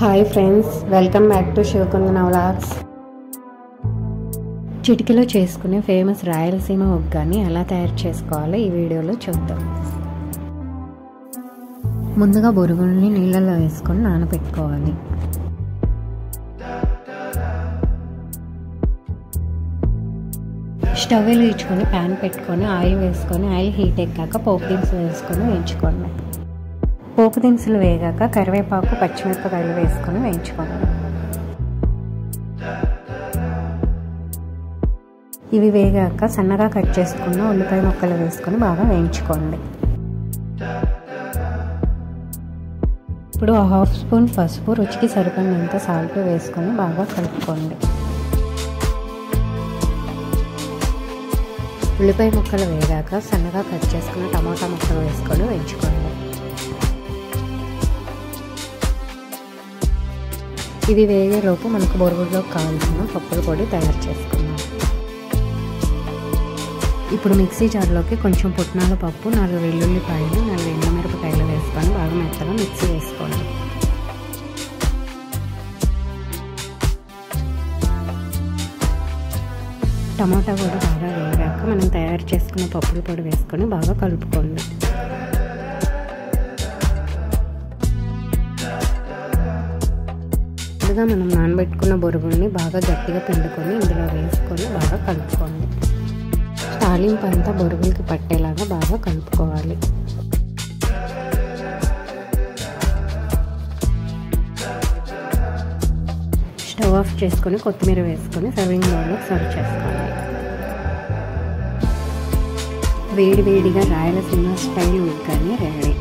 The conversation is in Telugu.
Hi friends, welcome back to Shivakundana vlogs. చిటికెలో చేసుకునే ఫేమస్ రాయలసీమ ఉగ్గాని ఎలా తయారు చేసుకోవాలో ఈ వీడియోలో చూద్దాం. ముందుగా బొరుగుల్ని నీళ్ళల్లో వేసుకొని నానబెట్టుకోవాలి. స్టవ్ వెలిగించుకొని ప్యాన్ పెట్టుకొని ఆయిల్ వేసుకొని ఆయిల్ హీట్ ఎక్కాక పోపు దినుసులు వేసుకొని వేయించుకోండి. పోపు దినుసులు వేగాక కరివేపాకు పచ్చిమిరపకాయలు వేసుకొని వేయించుకోండి. ఇవి వేగాక సన్నగా కట్ చేసుకున్న ఉల్లిపాయ ముక్కలు వేసుకొని బాగా వేయించుకోండి. ఇప్పుడు 1/2 స్పూన్ పసుపు, రుచికి సరిపడినంత సాల్ట్ వేసుకొని బాగా కలుపుకోండి. ఉల్లిపాయ ముక్కలు వేగాక సన్నగా కట్ చేసుకున్న టమాటా ముక్కలు వేసుకొని వేయించుకోండి. ఇవి వేగేలోపు మనకు బొరుగుల్లోకి కావాల్సిన పప్పుల పొడి తయారు చేసుకుందాం. ఇప్పుడు మిక్సీ జార్లోకి కొంచెం పుట్నాల పప్పు, 4 వెల్లుల్లిపాయలు, 4 ఎండుమిరపకాయలు వేసుకొని బాగా మెత్తగా మిక్సీ వేసుకోండి. టమాటా కూడా బాగా వేగాక మనం తయారు చేసుకున్న పప్పుల పొడి వేసుకొని బాగా కలుపుకోండి. ముందుగా మనం నానబెట్టుకున్న బొరుగుల్ని బాగా గట్టిగా పిండుకొని ఇందులో వేసుకొని బాగా కలుపుకోండి. తాలింపు అంతా బొరుగులకి పట్టేలాగా బాగా కలుపుకోవాలి. స్టవ్ ఆఫ్ చేసుకొని కొత్తిమీర వేసుకొని సర్వింగ్ బౌల్లో సర్వ్ చేసుకోవాలి. వేడి వేడిగా రాయలసీమ స్టైల్ ఉగ్గాని రెడీ.